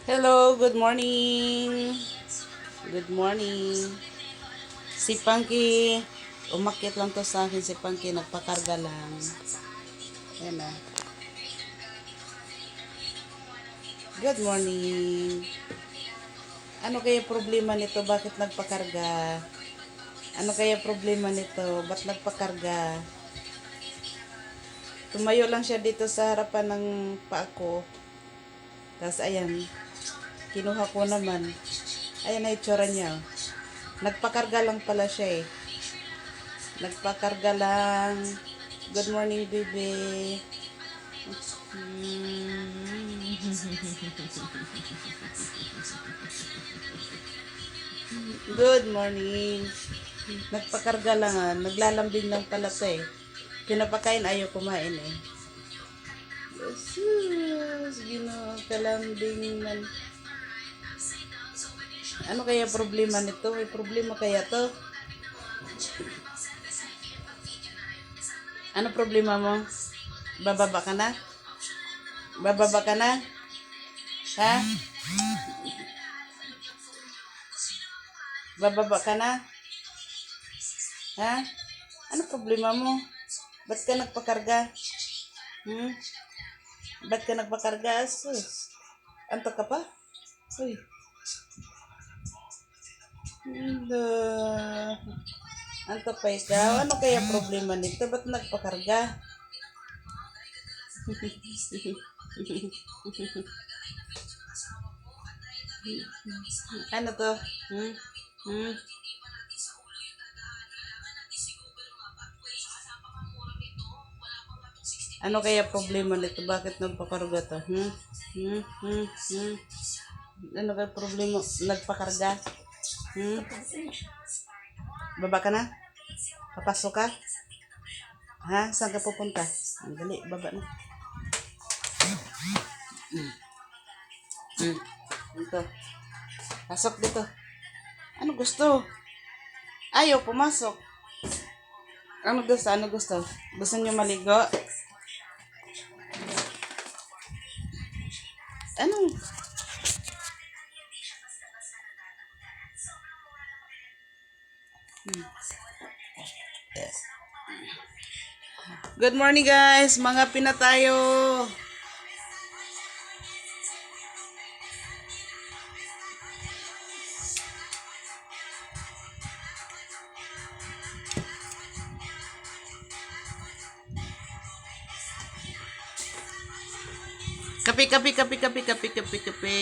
Hello, good morning. Good morning. Si Punky, umakyat lang to sa akin si Punky, nagpakarga lang. Ayan na. Good morning. Ano kaya problema nito? Bakit nagpakarga? Ano kaya problema nito? Ba't nagpakarga? Tumayo lang siya dito sa harapan ng paa ko. Tapos ayan, kinuha ko naman. Ayan na itsura niya. Nagpakarga lang pala siya eh. Nagpakarga lang. Good morning, baby. Good morning. Nagpakarga lang naglalambing lang pala to eh. Pinapakain ayaw kumain eh. Jesus, kalambing man. Ano kaya problema nito? May problema kaya to? Ano problema mo? Bababa ka na? Bababa ka na? Ha? Bababa ka na? Ha? Ano problema mo? Ba't ka nagpakarga? Ba't ka nagpakarga? Asus. Anto ka pa? Uy. Anto pa ikaw? Ano kaya problema nito? Ba't nagpakarga? Ano to? Ano kaya problema nito? Bakit nagpakarga to? Ano kaya problema? Nagpakarga? Baba ka na? Papasok ka? Ha? Saan ka pupunta? Dali, baba na. Ito. Pasok dito. Ano gusto? Ayaw, pumasok. Ano gusto? Ano gusto? Gusto niyo maligo? Ano? Good morning guys, mga pinatayo. Kape, kape, kape, kape, kape, kape, kape.